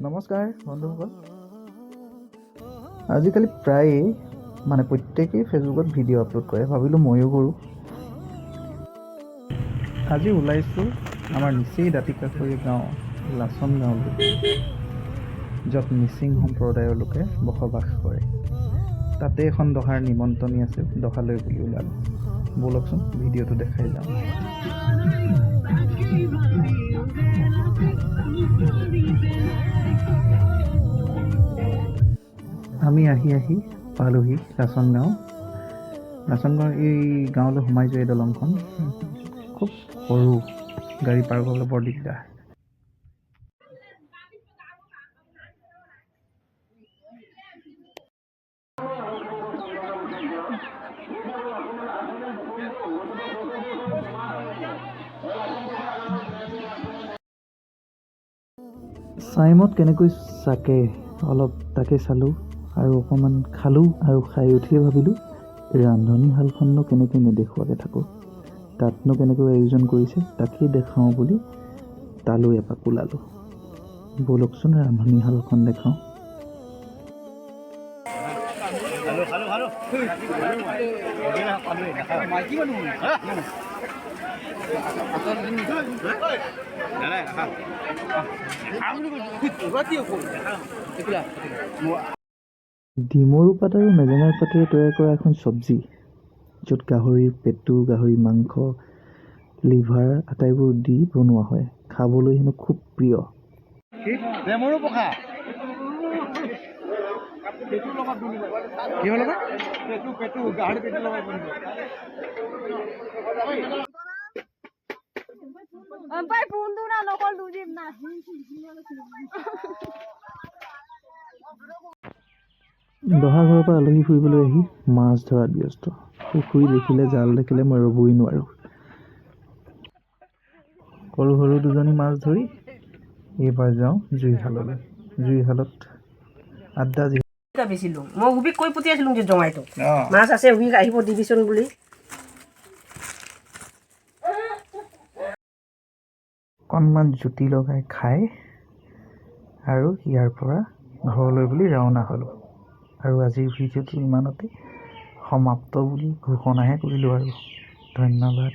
নমস্কাৰ বন্ধুসকল। আজিকালি প্ৰায়ে প্ৰত্যেকেই ফেচবুকত ভিডিঅ' আপলোড কৰে, ভাবিলোঁ ময়ো কৰোঁ। আজি ওলাইছোঁ আমাৰ নিচেই দাঁতিকাষৰীয়া গাঁও লাচন গাঁৱলৈ, য'ত মিচিং সম্প্ৰদায়ৰ লোকে বসবাস কৰে। তাতে এখন দহাৰ নিমন্ত্ৰণী আছে, দহালৈ বুলি ওলালোঁ। ব'লকচোন ভিডিঅ'টো দেখাই যাওঁ। আমি আহি পালোহি লাচন গাঁও। লাচন গাঁৱৰ এই গাঁৱলৈ সোমাইছোঁ। এই দলংখন খুব সৰু, গাড়ী পাৰ কৰিবলৈ বৰ দিগদাৰ। চাইমত কেনেকৈ চাকে অলপ তাকে চালোঁ আৰু অকণমান খালোঁ, আৰু খাই উঠিয়ে ভাবিলোঁ ৰান্ধনীশালখননো কেনেকৈ নেদেখুৱাকৈ থাকোঁ। তাতনো কেনেকৈ আয়োজন কৰিছে তাকেই দেখাওঁ বুলি তালৈ এপাক ওলালোঁ। ব'লকচোন ৰান্ধনীশালখন দেখাওঁ। ডিমৰু পাত আৰু মেজেঙাৰ পাতেৰে তৈয়াৰ কৰা এখন চব্জি, য'ত গাহৰিৰ পেটু, গাহৰি মাংস, লিভাৰ আটাইবোৰ দি বনোৱা হয়। খাবলৈ হেনো খুব প্ৰিয়। দহা ঘৰৰ পৰা আলহী ফুৰিবলৈ আহি মাছ ধৰাত ব্যস্ত। পুখুৰী দেখিলে, জাল দেখিলে মই ৰ'বই নোৱাৰোঁ। সৰু সৰু দুজনী মাছ ধৰি এইবাৰ যাওঁ জুইশাললৈ। জুইশালত আড্ডা বেচিলোঁ। মই উবিক কৈ পঠিয়াইছিলোঁ যে জঙাইটো মাছ আছে, উবিক আহিব দিবিচোন বুলি। অকণমান জুতি লগাই খাই আৰু ইয়াৰ পৰা ঘৰলৈ বুলি ৰাওনা হ'লোঁ। আৰু আজিৰ ভিডিঅ'টো ইমানতে সমাপ্ত বুলি ঘোষণাহে কৰিলোঁ আৰু। ধন্যবাদ।